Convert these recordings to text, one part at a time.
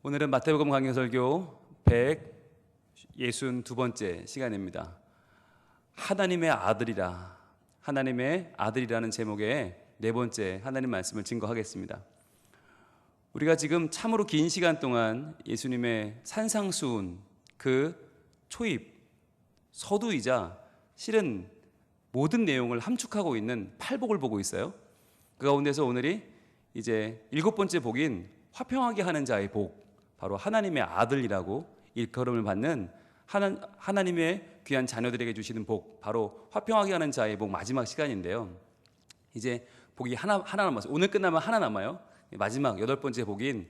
오늘은 마태복음 강해설교 162번째 시간입니다. 하나님의 아들이라, 하나님의 아들이라는 제목의 네 번째 하나님 말씀을 증거하겠습니다. 우리가 지금 참으로 긴 시간 동안 예수님의 산상수훈, 그 초입, 서두이자 실은 모든 내용을 함축하고 있는 팔복을 보고 있어요. 그 가운데서 오늘이 이제 7번째 복인 화평하게 하는 자의 복, 바로 하나님의 아들이라고 일컬음을 받는 하나님의 귀한 자녀들에게 주시는 복, 바로 화평하게 하는 자의 복 마지막 시간인데요. 이제 복이 하나 남았어요. 오늘 끝나면 하나 남아요. 마지막 8번째 복인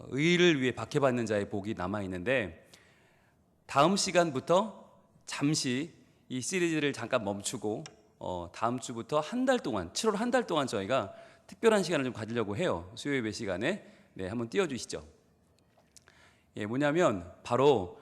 의를 위해 박해받는 자의 복이 남아있는데, 다음 시간부터 잠시 이 시리즈를 잠깐 멈추고 다음 주부터 한 달 동안, 7월 한 달 동안 저희가 특별한 시간을 좀 가지려고 해요. 수요 예배 시간에. 네, 한번 띄워주시죠. 뭐냐면 바로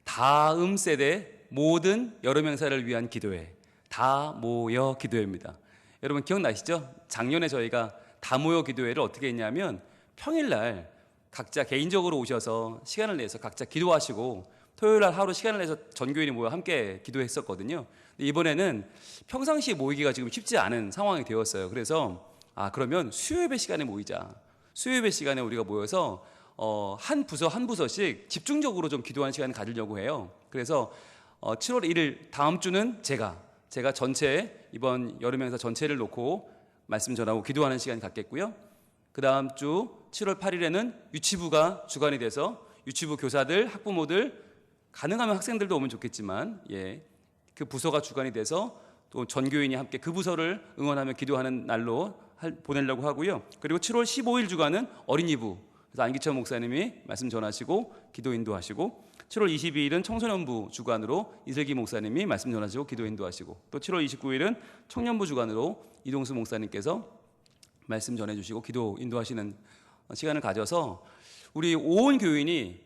다음 세대 모든 여름 행사를 위한 기도회, 다 모여 기도회입니다. 여러분 기억나시죠? 작년에 저희가 다 모여 기도회를 어떻게 했냐면 평일날 각자 개인적으로 오셔서 시간을 내서 각자 기도하시고, 토요일날 하루 시간을 내서 전교인이 모여 함께 기도했었거든요. 이번에는 평상시에 모이기가 지금 쉽지 않은 상황이 되었어요. 그래서 그러면 수요예배 시간에 모이자. 수요예배 시간에 우리가 모여서 한 부서 한 부서씩 집중적으로 좀 기도하는 시간을 가지려고 해요. 그래서 7월 1일 다음 주는 제가 전체 이번 여름 행사 전체를 놓고 말씀 전하고 기도하는 시간 갖겠고요. 그 다음 주 7월 8일에는 유치부가 주관이 돼서 유치부 교사들, 학부모들, 가능하면 학생들도 오면 좋겠지만 그 부서가 주관이 돼서 또 전교인이 함께 그 부서를 응원하며 기도하는 날로 보내려고 하고요. 그리고 7월 15일 주간은 어린이부, 그래서 안기천 목사님이 말씀 전하시고 기도 인도하시고, 7월 22일은 청소년부 주관으로 이슬기 목사님이 말씀 전하시고 기도 인도하시고, 또 7월 29일은 청년부 주관으로 이동수 목사님께서 말씀 전해주시고 기도 인도하시는 시간을 가져서 우리 온 교인이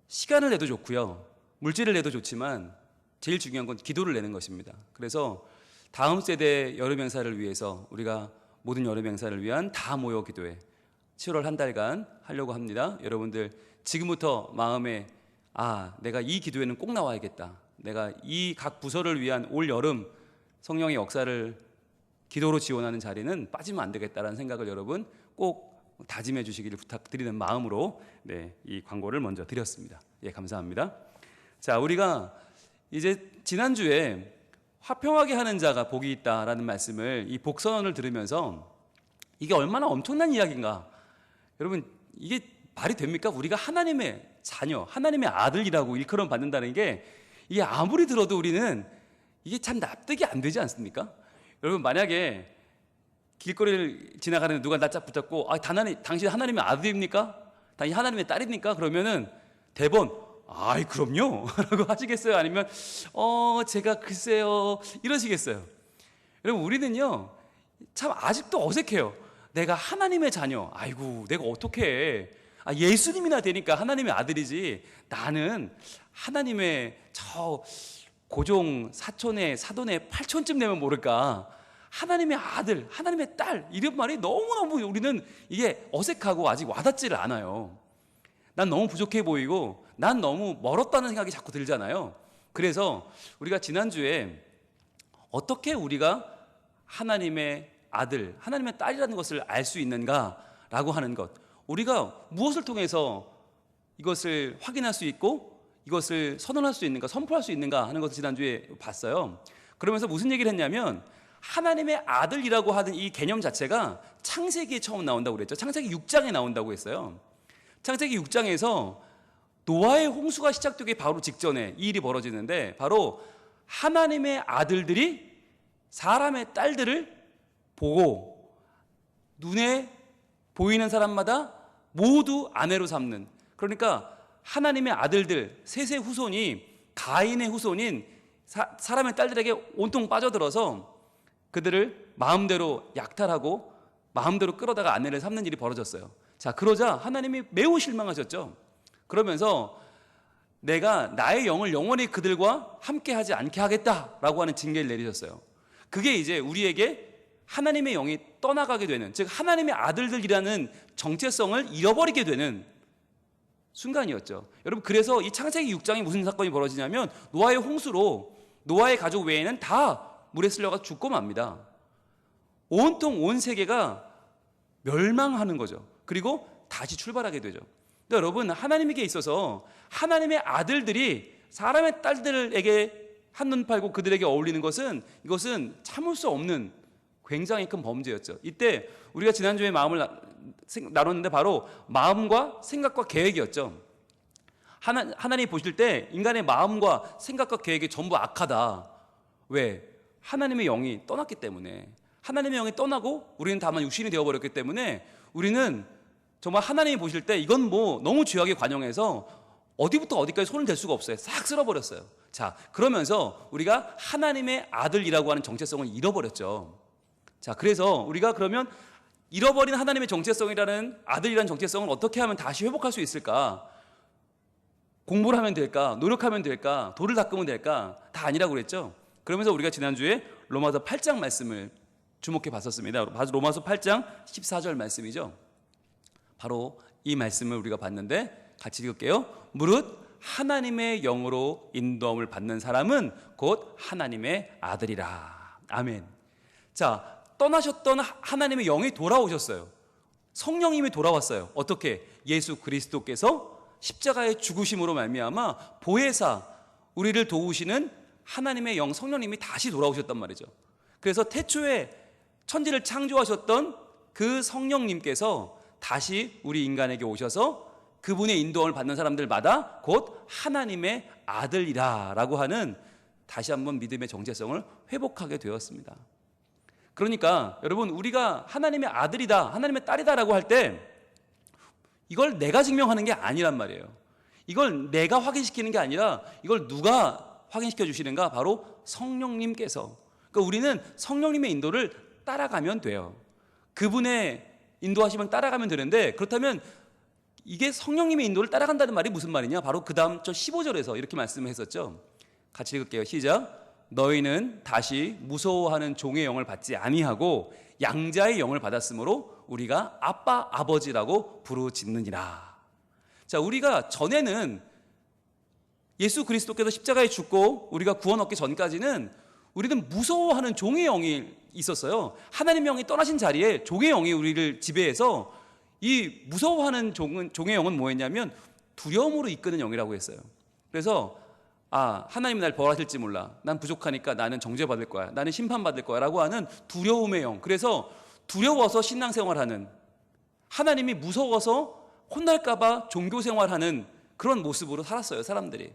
시간을 내도 좋고요, 물질을 내도 좋지만 제일 중요한 건 기도를 내는 것입니다. 그래서 다음 세대 여름 행사를 위해서 우리가 모든 여름 행사를 위한 다 모여 기도회 7월 한 달간 하려고 합니다. 여러분들 지금부터 마음에 내가 이 기도회는 꼭 나와야겠다, 내가 이 각 부서를 위한 올 여름 성령의 역사를 기도로 지원하는 자리는 빠지면 안 되겠다라는 생각을 여러분 꼭 다짐해 주시기를 부탁드리는 마음으로 이 광고를 먼저 드렸습니다. 감사합니다. 자, 우리가 이제 지난주에 화평하게 하는 자가 복이 있다라는 말씀을, 이 복선언을 들으면서 이게 얼마나 엄청난 이야기인가. 여러분 이게 말이 됩니까? 우리가 하나님의 자녀, 하나님의 아들이라고 일컬음 받는다는 게, 이게 아무리 들어도 우리는 이게 참 납득이 안 되지 않습니까? 여러분 만약에 길거리를 지나가는데 누가 나 짝 붙잡고 당신 하나님의 아들입니까? 당신 하나님의 딸입니까? 그러면은 대번 그럼요 라고 하시겠어요? 아니면 제가 글쎄요 이러시겠어요? 여러분 우리는요 참 아직도 어색해요. 내가 하나님의 자녀, 내가 어떻게 해? 예수님이나 되니까 하나님의 아들이지, 나는 하나님의 저 고종 사촌의 사돈의 8촌쯤 되면 모를까, 하나님의 아들, 하나님의 딸, 이런 말이 너무너무 우리는 이게 어색하고 아직 와닿지를 않아요. 난 너무 부족해 보이고 난 너무 멀었다는 생각이 자꾸 들잖아요. 그래서 우리가 지난주에 어떻게 우리가 하나님의 아들, 하나님의 딸이라는 것을 알 수 있는가라고 하는 것, 우리가 무엇을 통해서 이것을 확인할 수 있고 이것을 선언할 수 있는가, 선포할 수 있는가 하는 것을 지난주에 봤어요. 그러면서 무슨 얘기를 했냐면, 하나님의 아들이라고 하는 이 개념 자체가 창세기에 처음 나온다고 그랬죠. 창세기 6장에 나온다고 했어요. 창세기 6장에서 노아의 홍수가 시작되기 바로 직전에 이 일이 벌어지는데, 바로 하나님의 아들들이 사람의 딸들을 보고 눈에 보이는 사람마다 모두 아내로 삼는, 그러니까 하나님의 아들들, 셋의 후손이 가인의 후손인 사람의 딸들에게 온통 빠져들어서 그들을 마음대로 약탈하고 마음대로 끌어다가 아내를 삼는 일이 벌어졌어요. 자, 그러자 하나님이 매우 실망하셨죠. 그러면서 내가 나의 영을 영원히 그들과 함께하지 않게 하겠다라고 하는 징계를 내리셨어요. 그게 이제 우리에게 하나님의 영이 떠나가게 되는, 즉 하나님의 아들들이라는 정체성을 잃어버리게 되는 순간이었죠. 여러분, 그래서 이 창세기 6장에 무슨 사건이 벌어지냐면 노아의 홍수로 노아의 가족 외에는 다 물에 쓸려가 죽고 맙니다. 온통 온 세계가 멸망하는 거죠. 그리고 다시 출발하게 되죠. 근데 여러분, 하나님에게 있어서 하나님의 아들들이 사람의 딸들에게 한눈 팔고 그들에게 어울리는 것은, 이것은 참을 수 없는 굉장히 큰 범죄였죠. 이때 우리가 지난주에 마음을 나눴는데 바로 마음과 생각과 계획이었죠. 하나님이 보실 때 인간의 마음과 생각과 계획이 전부 악하다. 왜? 하나님의 영이 떠났기 때문에. 하나님의 영이 떠나고 우리는 다만 육신이 되어버렸기 때문에 우리는 정말 하나님이 보실 때 이건 뭐 너무 죄악에 관영해서 어디부터 어디까지 손을 댈 수가 없어요. 싹 쓸어버렸어요. 자, 그러면서 우리가 하나님의 아들이라고 하는 정체성을 잃어버렸죠. 자, 그래서 우리가 그러면 잃어버린 하나님의 정체성이라는, 아들이라는 정체성을 어떻게 하면 다시 회복할 수 있을까? 공부를 하면 될까? 노력하면 될까? 돌을 닦으면 될까? 다 아니라고 그랬죠. 그러면서 우리가 지난주에 로마서 8장 말씀을 주목해 봤었습니다. 로마서 8장 14절 말씀이죠. 바로 이 말씀을 우리가 봤는데 같이 읽을게요. 무릇 하나님의 영으로 인도함을 받는 사람은 곧 하나님의 아들이라. 아멘. 자, 떠나셨던 하나님의 영이 돌아오셨어요. 성령님이 돌아왔어요. 어떻게? 예수 그리스도께서 십자가의 죽으심으로 말미암아 보혜사, 우리를 도우시는 하나님의 영 성령님이 다시 돌아오셨단 말이죠. 그래서 태초에 천지를 창조하셨던 그 성령님께서 다시 우리 인간에게 오셔서 그분의 인도함을 받는 사람들마다 곧 하나님의 아들이라 라고 하는, 다시 한번 믿음의 정체성을 회복하게 되었습니다. 그러니까 여러분, 우리가 하나님의 아들이다, 하나님의 딸이다라고 할 때 이걸 내가 증명하는 게 아니란 말이에요. 이걸 내가 확인시키는 게 아니라 이걸 누가 확인시켜 주시는가? 바로 성령님께서. 그러니까 우리는 성령님의 인도를 따라가면 돼요. 그분의 인도하시면 따라가면 되는데, 그렇다면 이게 성령님의 인도를 따라간다는 말이 무슨 말이냐? 바로 그 다음 절 15절에서 이렇게 말씀을 했었죠. 같이 읽을게요. 시작. 너희는 다시 무서워하는 종의 영을 받지 아니하고 양자의 영을 받았으므로 우리가 아빠 아버지라고 부르짖느니라. 자, 우리가 전에는 예수 그리스도께서 십자가에 죽고 우리가 구원 얻기 전까지는 우리는 무서워하는 종의 영이 있었어요. 하나님의 영이 떠나신 자리에 종의 영이 우리를 지배해서, 이 무서워하는 종의 영은 뭐였냐면 두려움으로 이끄는 영이라고 했어요. 그래서 하나님이 날 벌하실지 몰라, 난 부족하니까 나는 정죄받을 거야, 나는 심판받을 거야 라고 하는 두려움의 영. 그래서 두려워서 신앙생활하는, 하나님이 무서워서 혼날까봐 종교생활하는 그런 모습으로 살았어요, 사람들이.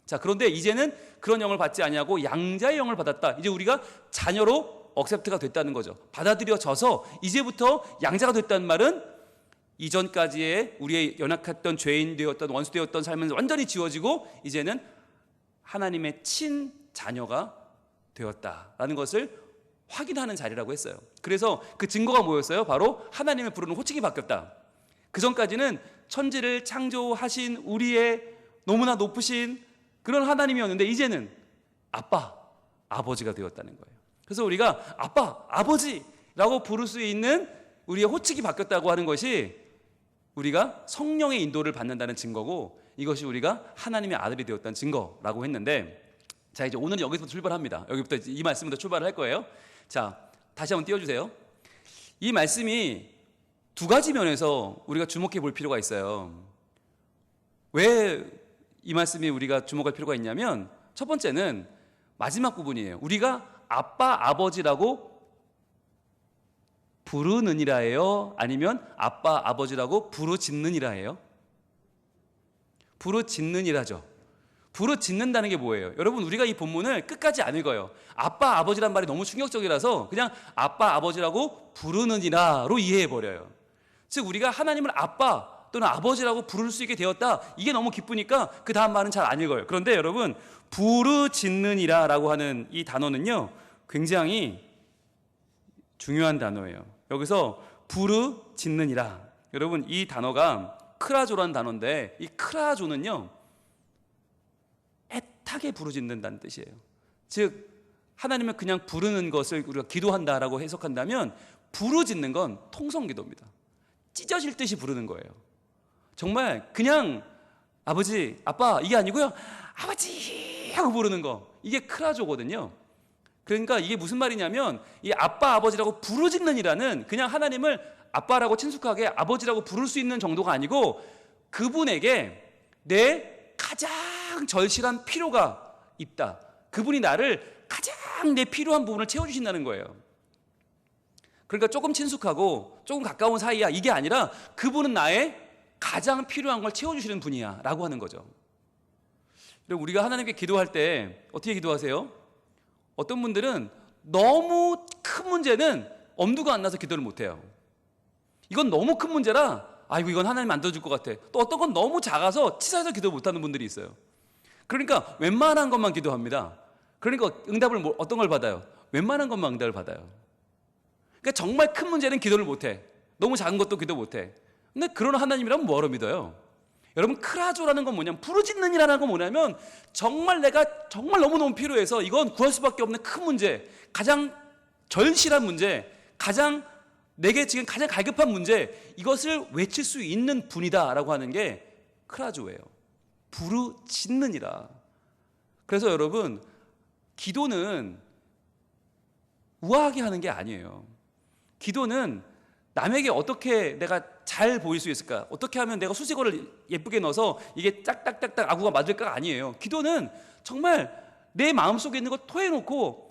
자, 그런데 이제는 그런 영을 받지 아니하고 양자의 영을 받았다. 이제 우리가 자녀로 억셉트가 됐다는 거죠. 받아들여져서 이제부터 양자가 됐다는 말은 이전까지의 우리의 연약했던 죄인 되었던, 원수 되었던 삶은 완전히 지워지고 이제는 하나님의 친 자녀가 되었다라는 것을 확인하는 자리라고 했어요. 그래서 그 증거가 뭐였어요? 바로 하나님을 부르는 호칭이 바뀌었다. 그 전까지는 천지를 창조하신 우리의 너무나 높으신 그런 하나님이었는데 이제는 아빠, 아버지가 되었다는 거예요. 그래서 우리가 아빠, 아버지라고 부를 수 있는 우리의 호칭이 바뀌었다고 하는 것이 우리가 성령의 인도를 받는다는 증거고, 이것이 우리가 하나님의 아들이 되었다는 증거라고 했는데, 자, 이제 오늘은 여기서 출발합니다. 여기부터 이 말씀부터 출발을 할 거예요. 자, 다시 한번 띄워주세요. 이 말씀이 두 가지 면에서 우리가 주목해 볼 필요가 있어요. 왜 이 말씀이 우리가 주목할 필요가 있냐면, 첫 번째는 마지막 부분이에요. 우리가 아빠, 아버지라고 부르느니라예요? 아니면 아빠, 아버지라고 부르짖느니라예요? 부르짖느니라죠. 부르짖는다는 게 뭐예요? 여러분, 우리가 이 본문을 끝까지 안 읽어요. 아빠, 아버지란 말이 너무 충격적이라서 그냥 아빠, 아버지라고 부르느니라로 이해해버려요. 즉, 우리가 하나님을 아빠 또는 아버지라고 부를 수 있게 되었다, 이게 너무 기쁘니까 그 다음 말은 잘 안 읽어요. 그런데 여러분, 부르짖느니라라고 하는 이 단어는요, 굉장히 중요한 단어예요. 여기서 부르짖느니라, 여러분, 이 단어가 크라조라는 단어인데, 이 크라조는요 애타게 부르짖는다는 뜻이에요. 즉, 하나님을 그냥 부르는 것을 우리가 기도한다라고 해석한다면, 부르짖는 건 통성기도입니다. 찢어질 듯이 부르는 거예요. 정말 그냥 아버지, 아빠 이게 아니고요. 아버지 하고 부르는 거. 이게 크라조거든요. 그러니까 이게 무슨 말이냐면 이 아빠 아버지라고 부르짖는이라는 그냥 하나님을 아빠라고 친숙하게 아버지라고 부를 수 있는 정도가 아니고 그분에게 내 가장 절실한 필요가 있다. 그분이 나를 가장 내 필요한 부분을 채워주신다는 거예요. 그러니까 조금 친숙하고 조금 가까운 사이야 이게 아니라 그분은 나의 가장 필요한 걸 채워주시는 분이야 라고 하는 거죠. 그리고 우리가 하나님께 기도할 때 어떻게 기도하세요? 어떤 분들은 너무 큰 문제는 엄두가 안 나서 기도를 못해요. 이건 너무 큰 문제라 아이고 이건 하나님 안 들어줄 것 같아. 또 어떤 건 너무 작아서 치사해서 기도 못하는 분들이 있어요. 그러니까 웬만한 것만 기도합니다. 그러니까 응답을 어떤 걸 받아요? 웬만한 것만 응답을 받아요. 그러니까 정말 큰 문제는 기도를 못해. 너무 작은 것도 기도 못해. 근데 그런 하나님이라면 뭐하러 믿어요? 여러분 크라조라는 건 뭐냐면 부르짖는이라는 건 뭐냐면 정말 내가 정말 너무너무 필요해서 이건 구할 수밖에 없는 큰 문제, 가장 절실한 문제, 가장 내게 지금 가장 갈급한 문제, 이것을 외칠 수 있는 분이다라고 하는 게 크라조예요. 부르짖는이라. 그래서 여러분 기도는 우아하게 하는 게 아니에요. 기도는 남에게 어떻게 내가 잘 보일 수 있을까? 어떻게 하면 내가 수식어를 예쁘게 넣어서 이게 짝딱딱딱 아구가 맞을까가 아니에요. 기도는 정말 내 마음속에 있는 거 토해놓고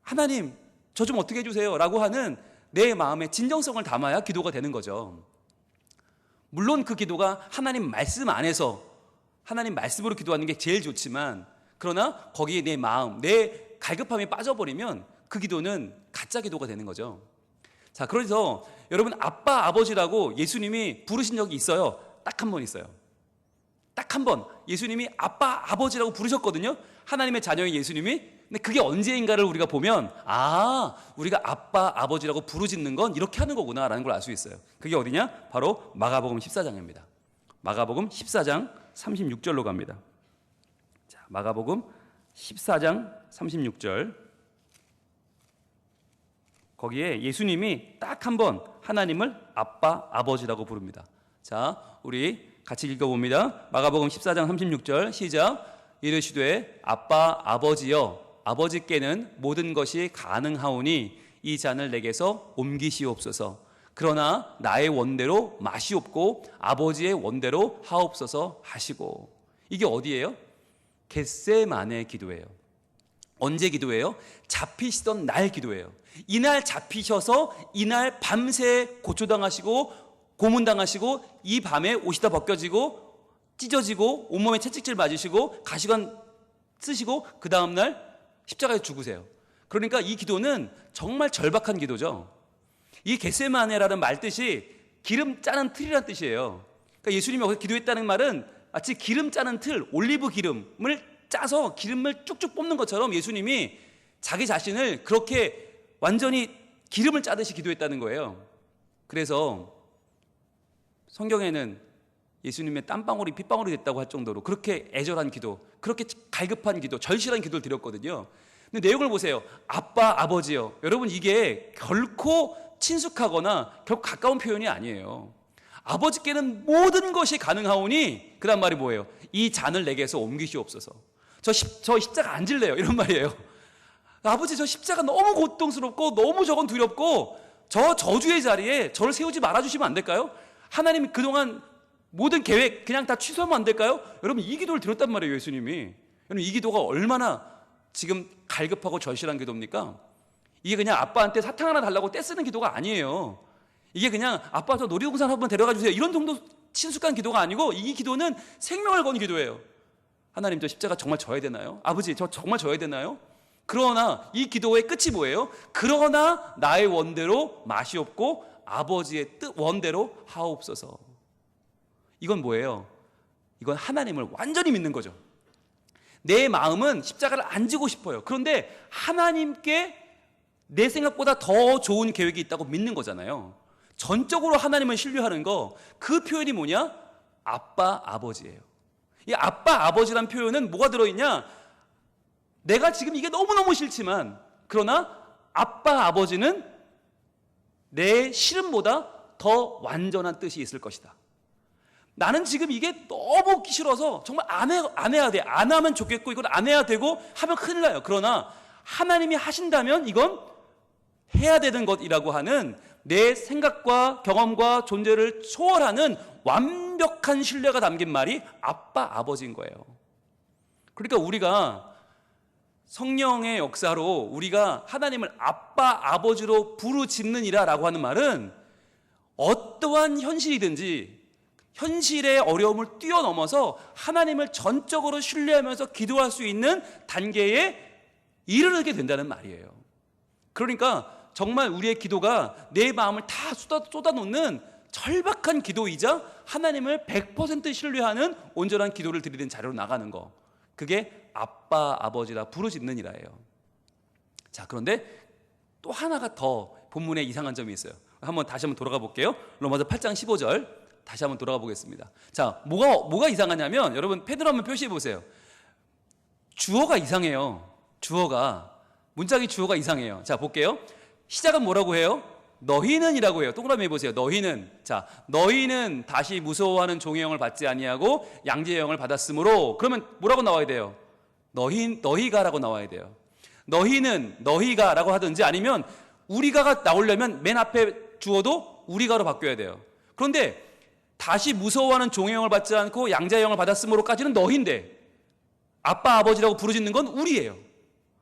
하나님 저 좀 어떻게 해주세요 라고 하는 내 마음의 진정성을 담아야 기도가 되는 거죠. 물론 그 기도가 하나님 말씀 안에서 하나님 말씀으로 기도하는 게 제일 좋지만 그러나 거기에 내 마음, 내 갈급함이 빠져버리면 그 기도는 가짜 기도가 되는 거죠. 자, 그래서 여러분 아빠, 아버지라고 예수님이 부르신 적이 있어요. 딱 한 번 있어요. 딱 한 번 예수님이 아빠, 아버지라고 부르셨거든요. 하나님의 자녀인 예수님이. 근데 그게 언제인가를 우리가 보면 우리가 아빠, 아버지라고 부르짖는 건 이렇게 하는 거구나 라는 걸 알 수 있어요. 그게 어디냐? 바로 마가복음 14장입니다. 마가복음 14장 36절로 갑니다. 자, 마가복음 14장 36절. 거기에 예수님이 딱 한 번 하나님을 아빠, 아버지라고 부릅니다. 자, 우리 같이 읽어봅니다. 마가복음 14장 36절 시작. 이르시되 아빠, 아버지여 아버지께는 모든 것이 가능하오니 이 잔을 내게서 옮기시옵소서. 그러나 나의 원대로 마시옵고 아버지의 원대로 하옵소서 하시고. 이게 어디예요? 겟세마네 기도예요. 언제 기도해요? 잡히시던 날 기도해요. 이날 잡히셔서 이날 밤새 고초당하시고 고문당하시고 이 밤에 옷이 다 벗겨지고 찢어지고 온몸에 채찍질 맞으시고 가시관 쓰시고 그 다음날 십자가에 죽으세요. 그러니까 이 기도는 정말 절박한 기도죠. 이 겟세마네라는 말 뜻이 기름 짜는 틀이라는 뜻이에요. 그러니까 예수님이 여기서 기도했다는 말은 마치 기름 짜는 틀, 올리브 기름을 짜서 기름을 쭉쭉 뽑는 것처럼 예수님이 자기 자신을 그렇게 완전히 기름을 짜듯이 기도했다는 거예요. 그래서 성경에는 예수님의 땀방울이 핏방울이 됐다고 할 정도로 그렇게 애절한 기도, 그렇게 갈급한 기도, 절실한 기도를 드렸거든요. 근데 내용을 보세요. 아빠, 아버지요. 여러분 이게 결코 친숙하거나 결코 가까운 표현이 아니에요. 아버지께는 모든 것이 가능하오니 그 다음 말이 뭐예요? 이 잔을 내게서 옮기시옵소서. 저 십자가 안 질래요 이런 말이에요. 아버지 저 십자가 너무 고통스럽고 너무 저건 두렵고 저 저주의 자리에 저를 세우지 말아주시면 안 될까요? 하나님 그동안 모든 계획 그냥 다 취소하면 안 될까요? 여러분 이 기도를 드렸단 말이에요 예수님이. 여러분 이 기도가 얼마나 지금 갈급하고 절실한 기도입니까? 이게 그냥 아빠한테 사탕 하나 달라고 떼쓰는 기도가 아니에요. 이게 그냥 아빠 저 놀이동산 한번 데려가 주세요 이런 정도 친숙한 기도가 아니고 이 기도는 생명을 건 기도예요. 하나님 저 십자가 정말 져야 되나요? 아버지 저 정말 져야 되나요? 그러나 이 기도의 끝이 뭐예요? 그러나 나의 원대로 마시옵고 아버지의 뜻 원대로 하옵소서. 이건 뭐예요? 이건 하나님을 완전히 믿는 거죠. 내 마음은 십자가를 안 지고 싶어요. 그런데 하나님께 내 생각보다 더 좋은 계획이 있다고 믿는 거잖아요. 전적으로 하나님을 신뢰하는 거, 그 표현이 뭐냐? 아빠, 아버지예요. 이 아빠, 아버지란 표현은 뭐가 들어있냐? 내가 지금 이게 너무너무 싫지만 그러나 아빠, 아버지는 내 싫음보다 더 완전한 뜻이 있을 것이다. 나는 지금 이게 너무 싫어서 정말 안 해야 돼. 안 하면 좋겠고 이건 안 해야 되고 하면 큰일 나요. 그러나 하나님이 하신다면 이건 해야 되는 것이라고 하는 내 생각과 경험과 존재를 초월하는 완벽한 신뢰가 담긴 말이 아빠, 아버지인 거예요. 그러니까 우리가 성령의 역사로 우리가 하나님을 아빠, 아버지로 부르짖느니라 라고 하는 말은 어떠한 현실이든지 현실의 어려움을 뛰어넘어서 하나님을 전적으로 신뢰하면서 기도할 수 있는 단계에 이르게 된다는 말이에요. 그러니까 정말 우리의 기도가 내 마음을 다 쏟아놓는 절박한 기도이자 하나님을 100% 신뢰하는 온전한 기도를 드리는 자료로 나가는 거, 그게 아빠, 아버지라 부르짖느니라예요. 자, 그런데 또 하나가 더 본문에 이상한 점이 있어요. 다시 한번 돌아가 볼게요. 로마서 8장 15절 다시 한번 돌아가 보겠습니다. 자, 뭐가 이상하냐면 여러분 패드로 한번 표시해 보세요. 주어가 이상해요. 문장이 주어가 이상해요. 자, 볼게요. 시작은 뭐라고 해요? 너희는 이라고 해요. 동그라미 해보세요. 너희는. 자, 너희는 다시 무서워하는 종의 영을 받지 아니하고 양제의 영을 받았으므로. 그러면 뭐라고 나와야 돼요? 너희가라고 나와야 돼요. 너희는, 너희가라고 하든지 아니면 우리가가 나오려면 맨 앞에 주어도 우리가로 바뀌어야 돼요. 그런데 다시 무서워하는 종의 영을 받지 않고 양자의 영을 받았으므로까지는 너희인데 아빠, 아버지라고 부르짖는 건 우리예요.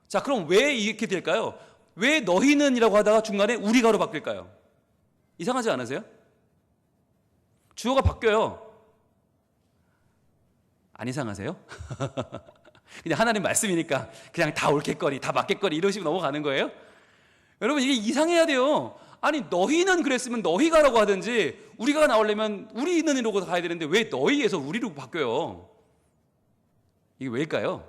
자, 그럼 왜 이렇게 될까요? 왜 너희는 이라고 하다가 중간에 우리가로 바뀔까요? 이상하지 않으세요? 주어가 바뀌어요. 안 이상하세요? 그냥 하나님 말씀이니까 그냥 다 옳겠거니 다 맞겠거니 이러시고 넘어가는 거예요? 여러분, 이게 이상해야 돼요. 아니, 너희는 그랬으면 너희가라고 하든지 우리가 나오려면 우리는 이러고 가야 되는데 왜 너희에서 우리로 바뀌어요? 이게 왜일까요?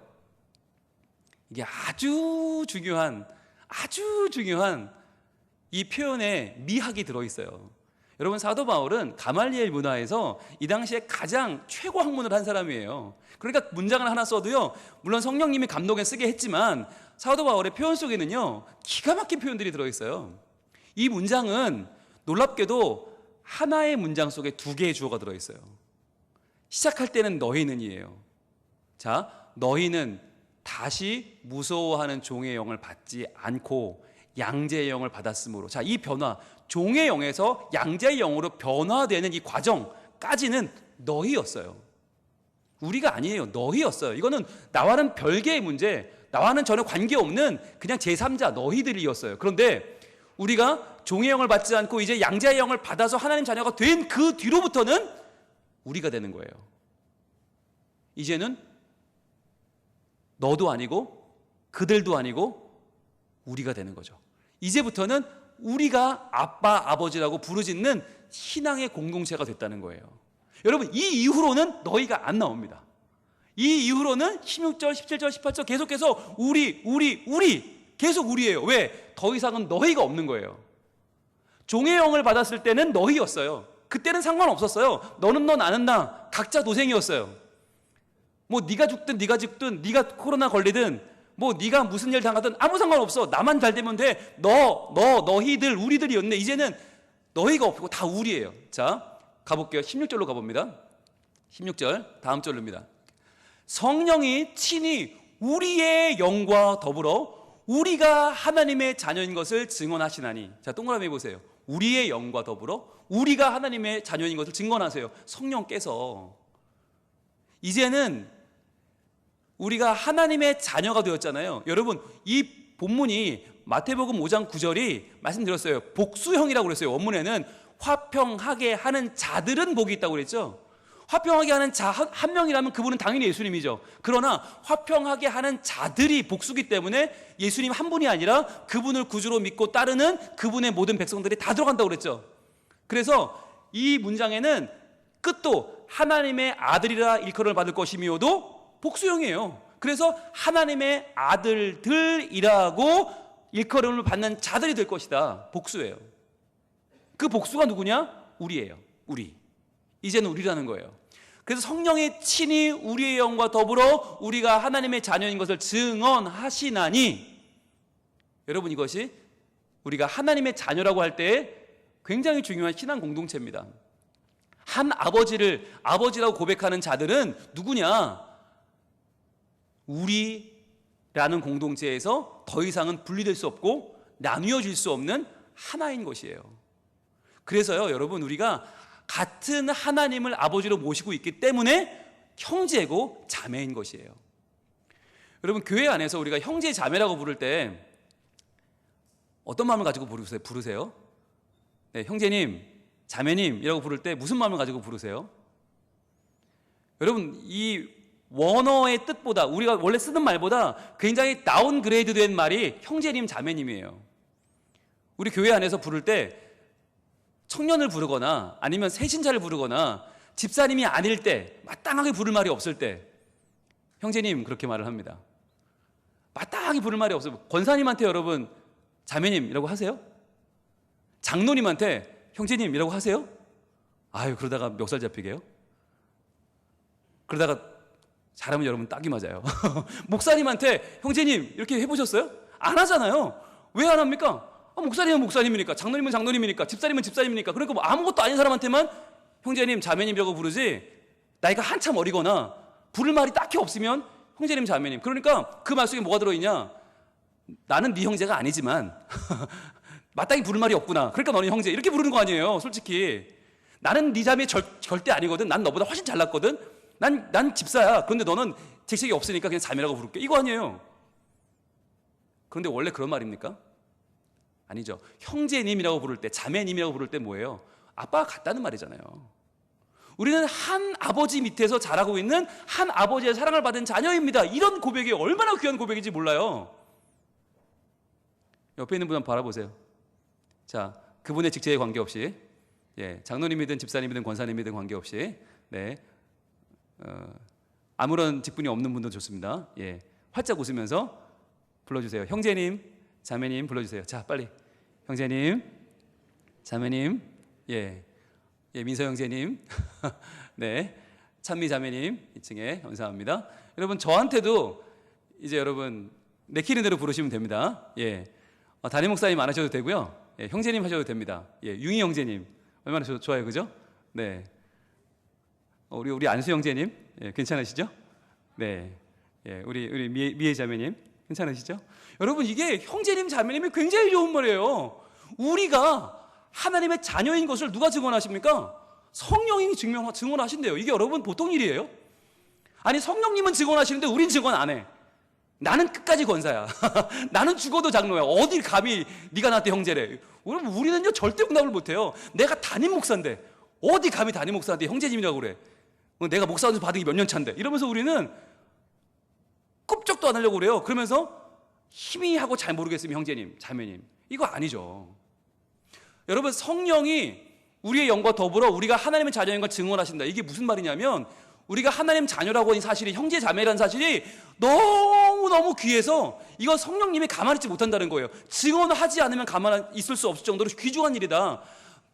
이게 아주 중요한 이 표현에 미학이 들어있어요. 여러분, 사도 바울은 가말리엘 문화에서 이 당시에 가장 최고 학문을 한 사람이에요. 그러니까 문장을 하나 써도요, 물론 성령님이 감동에 쓰게 했지만 사도 바울의 표현 속에는요 기가 막힌 표현들이 들어있어요. 이 문장은 놀랍게도 하나의 문장 속에 두 개의 주어가 들어있어요. 시작할 때는 너희는이에요. 자, 너희는 다시 무서워하는 종의 영을 받지 않고 양제의 영을 받았으므로. 자, 이 변화, 종의 영에서 양제의 영으로 변화되는 이 과정까지는 너희였어요. 우리가 아니에요. 너희였어요. 이거는 나와는 별개의 문제, 나와는 전혀 관계없는 그냥 제3자 너희들이었어요. 그런데 우리가 종의 영을 받지 않고 이제 양자의 영을 받아서 하나님 자녀가 된 그 뒤로부터는 우리가 되는 거예요. 이제는 너도 아니고 그들도 아니고 우리가 되는 거죠. 이제부터는 우리가 아빠, 아버지라고 부르짖는 신앙의 공동체가 됐다는 거예요. 여러분, 이 이후로는 너희가 안 나옵니다. 이 이후로는 16절, 17절, 18절 계속해서 우리 계속 우리예요. 왜? 더 이상은 너희가 없는 거예요. 종의 영을 받았을 때는 너희였어요. 그때는 상관없었어요. 너는 너, 나는 나, 각자 도생이었어요. 뭐 네가 죽든 네가 코로나 걸리든 뭐 네가 무슨 일 당하든 아무 상관없어. 나만 잘 되면 돼. 너희들, 우리들이었는데 이제는 너희가 없고 다 우리예요. 자, 가볼게요. 16절로 가봅니다. 16절 다음 절입니다. 성령이 친히 우리의 영과 더불어 우리가 하나님의 자녀인 것을 증언하시나니. 자, 동그라미 보세요. 우리의 영과 더불어 우리가 하나님의 자녀인 것을 증언하세요. 성령께서. 이제는 우리가 하나님의 자녀가 되었잖아요. 여러분, 이 본문이 마태복음 5장 9절이 말씀드렸어요. 복수형이라고 그랬어요. 원문에는 화평하게 하는 자들은 복이 있다고 그랬죠. 화평하게 하는 자 한 명이라면 그분은 당연히 예수님이죠. 그러나 화평하게 하는 자들이 복수기 때문에 예수님 한 분이 아니라 그분을 구주로 믿고 따르는 그분의 모든 백성들이 다 들어간다고 그랬죠. 그래서 이 문장에는 끝도 하나님의 아들이라 일컬음을 받을 것이미요도 복수형이에요. 그래서 하나님의 아들들이라고 일컬음을 받는 자들이 될 것이다. 복수예요. 그 복수가 누구냐? 우리예요. 우리. 이제는 우리라는 거예요. 그래서 성령이 친히 우리의 영과 더불어 우리가 하나님의 자녀인 것을 증언하시나니. 여러분, 이것이 우리가 하나님의 자녀라고 할 때 굉장히 중요한 신앙 공동체입니다. 한 아버지를 아버지라고 고백하는 자들은 누구냐? 우리라는 공동체에서 더 이상은 분리될 수 없고 나뉘어질 수 없는 하나인 것이에요. 그래서요, 여러분, 우리가 같은 하나님을 아버지로 모시고 있기 때문에 형제고 자매인 것이에요. 여러분, 교회 안에서 우리가 형제 자매라고 부를 때 어떤 마음을 가지고 부르세요? 네, 형제님, 자매님이라고 부를 때 무슨 마음을 가지고 부르세요? 여러분, 이 원어의 뜻보다, 우리가 원래 쓰는 말보다 굉장히 다운그레이드된 말이 형제님, 자매님이에요. 우리 교회 안에서 부를 때 청년을 부르거나 아니면 새신자를 부르거나 집사님이 아닐 때, 마땅하게 부를 말이 없을 때 형제님 그렇게 말을 합니다. 마땅하게 부를 말이 없어요. 권사님한테 여러분 자매님이라고 하세요? 장로님한테 형제님이라고 하세요? 아유, 그러다가 멱살 잡히게요? 그러다가 잘하면 여러분 딱이 맞아요. 목사님한테 형제님 이렇게 해보셨어요? 안 하잖아요. 왜 안 합니까? 목사님은 목사님이니까, 장로님은 장로님이니까, 집사님은 집사님이니까. 그러니까 뭐 아무것도 아닌 사람한테만 형제님, 자매님이라고 부르지, 나이가 한참 어리거나 부를 말이 딱히 없으면 형제님, 자매님. 그러니까 그 말 속에 뭐가 들어있냐? 나는 네 형제가 아니지만 마땅히 부를 말이 없구나. 그러니까 너는 형제. 이렇게 부르는 거 아니에요, 솔직히. 나는 네 자매 절대 아니거든. 난 너보다 훨씬 잘났거든. 난 집사야. 그런데 너는 직책이 없으니까 그냥 자매라고 부를게. 이거 아니에요. 그런데 원래 그런 말입니까? 아니죠. 형제님이라고 부를 때, 자매님이라고 부를 때 뭐예요? 아빠가 같다는 말이잖아요. 우리는 한 아버지 밑에서 자라고 있는 한 아버지의 사랑을 받은 자녀입니다. 이런 고백이 얼마나 귀한 고백인지 몰라요. 옆에 있는 분 한번 바라보세요. 자, 그분의 직책에 관계없이, 장로님이든 집사님이든 권사님이든 관계없이, 아무런 직분이 없는 분도 좋습니다. 활짝 웃으면서 불러주세요. 형제님, 자매님 불러주세요. 자, 빨리. 형제님, 자매님, 민서 형제님, 찬미 자매님 2층에 감사합니다. 여러분, 저한테도 이제 여러분 내키는 대로 부르시면 됩니다. 담임 목사님 안 하셔도 되고요. 형제님 하셔도 됩니다. 융희 형제님 얼마나 좋아요, 그죠? 우리 안수 형제님 괜찮으시죠? 우리 미애 자매님 괜찮으시죠? 여러분, 이게 형제님, 자매님이 굉장히 좋은 말이에요. 우리가 하나님의 자녀인 것을 누가 증언하십니까? 성령이 증언하신대요. 이게 여러분 보통 일이에요? 아니, 성령님은 증언하시는데 우린 증언 안 해. 나는 끝까지 권사야. 나는 죽어도 장로야. 어딜 감히 네가 나한테 형제래. 여러분, 우리는요 절대 용납을 못해요. 내가 담임 목사인데 어디 감히 담임 목사한테 형제님이라고 그래. 내가 목사 선수 받은 게 몇 년 차인데. 이러면서 우리는 꼼짝도 안 하려고 그래요. 그러면서 희미하고 잘 모르겠으면 형제님, 자매님. 이거 아니죠. 여러분, 성령이 우리의 영과 더불어 우리가 하나님의 자녀인 걸 증언하신다. 이게 무슨 말이냐면 우리가 하나님 자녀라고 하는 사실이, 형제 자매라는 사실이 너무너무 귀해서 이건 성령님이 가만히 있지 못한다는 거예요. 증언하지 않으면 가만히 있을 수 없을 정도로 귀중한 일이다.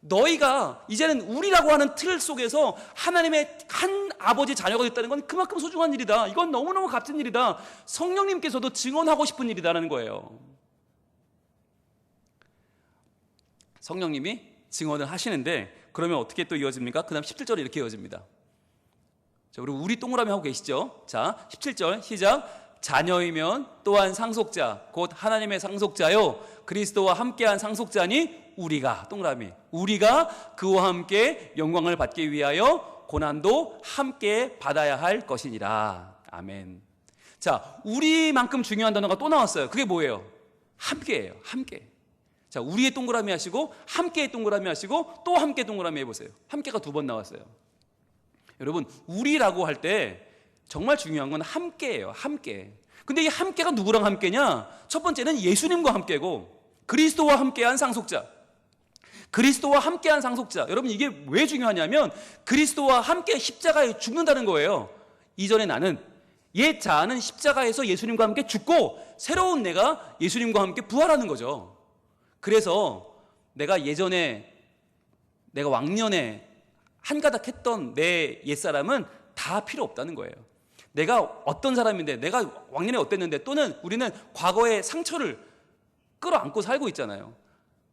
너희가 이제는 우리라고 하는 틀 속에서 하나님의 한 아버지 자녀가 됐다는 건 그만큼 소중한 일이다. 이건 너무너무 값진 일이다. 성령님께서도 증언하고 싶은 일이라는 거예요. 성령님이 증언을 하시는데 그러면 어떻게 또 이어집니까? 그 다음 17절에 이렇게 이어집니다. 자, 그리고 우리 동그라미 하고 계시죠? 자, 17절 시작. 자녀이면 또한 상속자, 곧 하나님의 상속자요 그리스도와 함께한 상속자니 우리가, 동그라미, 우리가 그와 함께 영광을 받기 위하여 고난도 함께 받아야 할 것이니라. 아멘. 자, 우리만큼 중요한 단어가 또 나왔어요. 그게 뭐예요? 함께예요. 함께. 자, 우리의 동그라미 하시고 함께의 동그라미 하시고 또 함께 동그라미 해보세요. 함께가 2번 나왔어요. 여러분, 우리라고 할 때 정말 중요한 건 함께예요. 함께. 근데 이 함께가 누구랑 함께냐? 첫 번째는 예수님과 함께고 그리스도와 함께한 상속자. 그리스도와 함께한 상속자. 여러분, 이게 왜 중요하냐면 그리스도와 함께 십자가에 죽는다는 거예요. 이전에 나는, 옛 자아는 십자가에서 예수님과 함께 죽고 새로운 내가 예수님과 함께 부활하는 거죠. 그래서 내가 왕년에 한가닥 했던 내 옛사람은 다 필요 없다는 거예요. 내가 어떤 사람인데, 내가 왕년에 어땠는데, 또는 우리는 과거의 상처를 끌어안고 살고 있잖아요.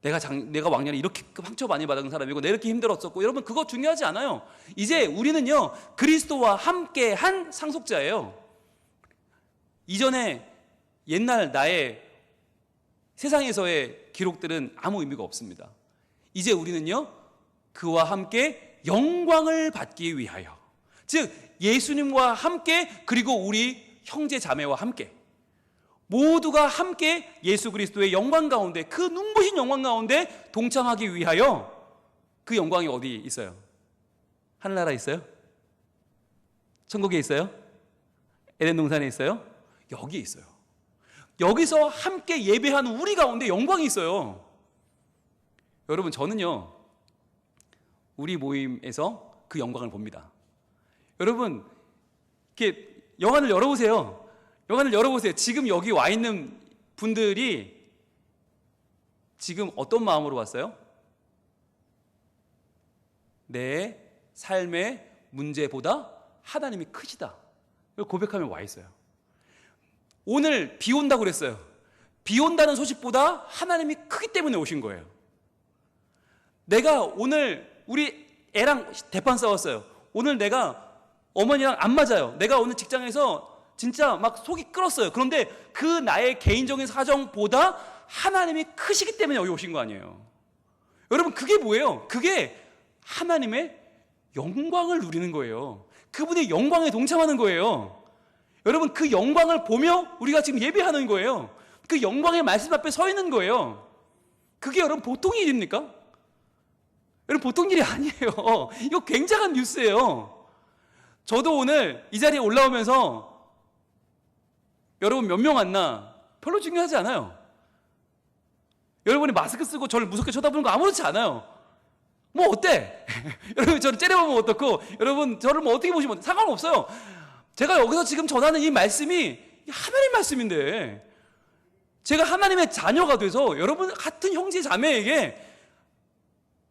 내가 왕년에 이렇게 상처 많이 받은 사람이고 내가 이렇게 힘들었었고, 여러분 그거 중요하지 않아요. 이제 우리는요 그리스도와 함께 한 상속자예요. 이전에 옛날 나의 세상에서의 기록들은 아무 의미가 없습니다. 이제 우리는요 그와 함께 영광을 받기 위하여, 즉 예수님과 함께, 그리고 우리 형제 자매와 함께 모두가 함께 예수 그리스도의 영광 가운데, 그 눈부신 영광 가운데 동참하기 위하여, 그 영광이 어디 있어요? 하늘나라에 있어요? 천국에 있어요? 에덴 동산에 있어요? 여기에 있어요. 여기서 함께 예배하는 우리 가운데 영광이 있어요. 여러분 저는요 우리 모임에서 그 영광을 봅니다. 여러분 이렇게 영안을 열어보세요. 영안을 열어보세요. 지금 여기 와 있는 분들이 지금 어떤 마음으로 왔어요? 내 삶의 문제보다 하나님이 크시다, 고백하며 와 있어요. 오늘 비 온다고 그랬어요. 비 온다는 소식보다 하나님이 크기 때문에 오신 거예요. 내가 오늘 우리 애랑 대판 싸웠어요. 오늘 내가 어머니랑 안 맞아요. 내가 오늘 직장에서 진짜 막 속이 끓었어요. 그런데 그 나의 개인적인 사정보다 하나님이 크시기 때문에 여기 오신 거 아니에요. 여러분 그게 뭐예요? 그게 하나님의 영광을 누리는 거예요. 그분의 영광에 동참하는 거예요. 여러분 그 영광을 보며 우리가 지금 예배하는 거예요. 그 영광의 말씀 앞에 서 있는 거예요. 그게 여러분 보통 일입니까? 여러분 보통 일이 아니에요. 이거 굉장한 뉴스예요. 저도 오늘 이 자리에 올라오면서 여러분 몇 명 왔나 별로 중요하지 않아요. 여러분이 마스크 쓰고 저를 무섭게 쳐다보는 거 아무렇지 않아요. 뭐 어때? 여러분 저를 째려보면 어떻고, 여러분 저를 뭐 어떻게 보시면 상관없어요. 제가 여기서 지금 전하는 이 말씀이 하나님 말씀인데, 제가 하나님의 자녀가 돼서 여러분 같은 형제 자매에게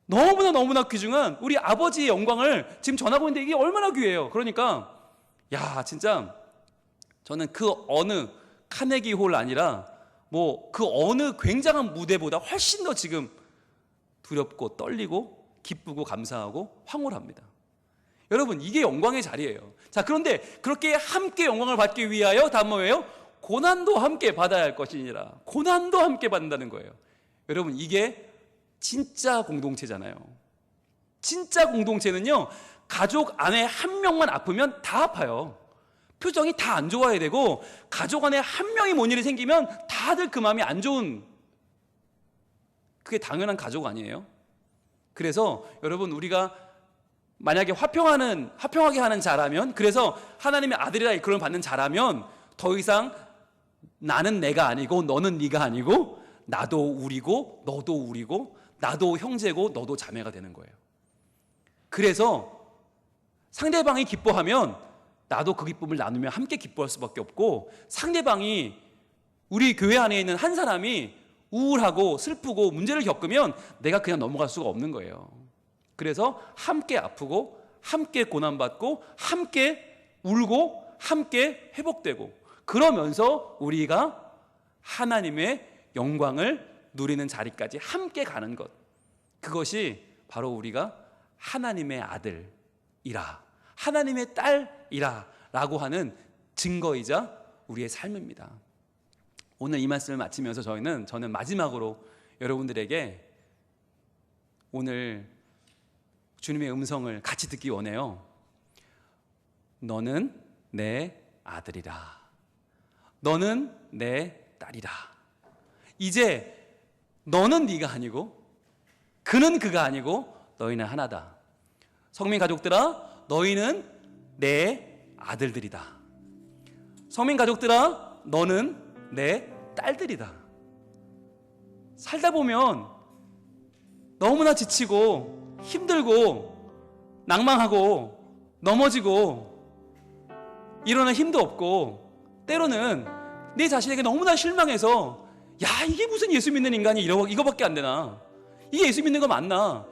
너무나 귀중한 우리 아버지의 영광을 지금 전하고 있는데, 이게 얼마나 귀해요. 그러니까 야 진짜 저는 그 어느 카네기 홀 아니라 뭐 그 어느 굉장한 무대보다 훨씬 더 지금 두렵고 떨리고 기쁘고 감사하고 황홀합니다. 여러분 이게 영광의 자리예요. 자, 그런데 그렇게 함께 영광을 받기 위하여 다음 뭐예요? 고난도 함께 받아야 할 것이니라. 고난도 함께 받는다는 거예요. 여러분 이게 진짜 공동체잖아요. 진짜 공동체는요 가족 안에 한 명만 아프면 다 아파요. 표정이 다 안 좋아야 되고, 가족 안에 한 명이 뭔 일이 생기면 다들 그 마음이 안 좋은, 그게 당연한 가족 아니에요? 그래서 여러분 우리가 만약에 화평하게 하는 자라면, 그래서 하나님의 아들이라 이끌음 받는 자라면 더 이상 나는 내가 아니고 너는 네가 아니고 나도 우리고 너도 우리고 나도 형제고 너도 자매가 되는 거예요. 그래서 상대방이 기뻐하면 나도 그 기쁨을 나누며 함께 기뻐할 수밖에 없고, 상대방이 우리 교회 안에 있는 한 사람이 우울하고 슬프고 문제를 겪으면 내가 그냥 넘어갈 수가 없는 거예요. 그래서 함께 아프고 함께 고난받고 함께 울고 함께 회복되고, 그러면서 우리가 하나님의 영광을 누리는 자리까지 함께 가는 것, 그것이 바로 우리가 하나님의 아들이라, 하나님의 딸이라 라고 하는 증거이자 우리의 삶입니다. 오늘 이 말씀을 마치면서 저는 마지막으로 여러분들에게 오늘 주님의 음성을 같이 듣기 원해요. 너는 내 아들이라. 너는 내 딸이라. 이제 너는 네가 아니고 그는 그가 아니고 너희는 하나다. 성민 가족들아, 너희는 내 아들들이다. 성민 가족들아, 너는 내 딸들이다. 살다 보면 너무나 지치고 힘들고 낭망하고 넘어지고 일어날 힘도 없고, 때로는 내 자신에게 너무나 실망해서 야 이게 무슨 예수 믿는 인간이 이거밖에 안 되나, 이게 예수 믿는 거 맞나,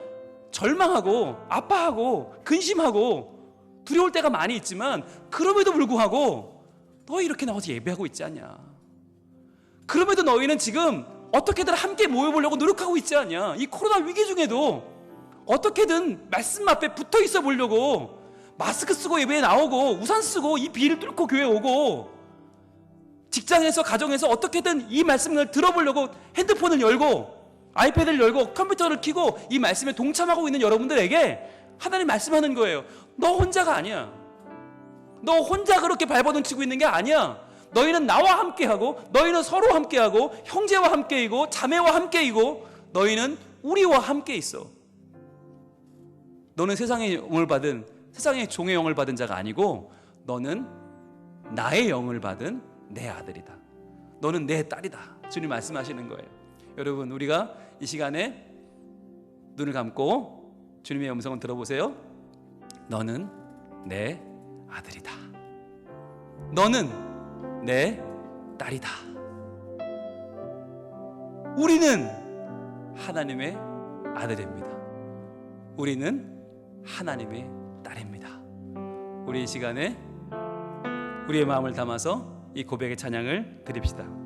절망하고 아파하고 근심하고 두려울 때가 많이 있지만, 그럼에도 불구하고 너 이렇게 나와서 예배하고 있지 않냐. 그럼에도 너희는 지금 어떻게든 함께 모여보려고 노력하고 있지 않냐? 이 코로나 위기 중에도 어떻게든 말씀 앞에 붙어 있어 보려고 마스크 쓰고 예배에 나오고 우산 쓰고 이 비를 뚫고 교회 오고 직장에서 가정에서 어떻게든 이 말씀을 들어보려고 핸드폰을 열고 아이패드를 열고 컴퓨터를 켜고 이 말씀에 동참하고 있는 여러분들에게 하나님 말씀하는 거예요. 너 혼자가 아니야. 너 혼자 그렇게 발버둥치고 있는 게 아니야. 너희는 나와 함께하고 너희는 서로 함께하고 형제와 함께이고 자매와 함께이고 너희는 우리와 함께 있어. 너는 세상의 종의 영을 받은 자가 아니고 너는 나의 영을 받은 내 아들이다. 너는 내 딸이다. 주님 말씀하시는 거예요. 여러분, 우리가 이 시간에 눈을 감고 주님의 음성을 들어보세요. 너는 내 아들이다. 너는 내 딸이다. 우리는 하나님의 아들입니다. 우리는 하나님의 딸입니다. 우리 이 시간에 우리의 마음을 담아서 이 고백의 찬양을 드립시다.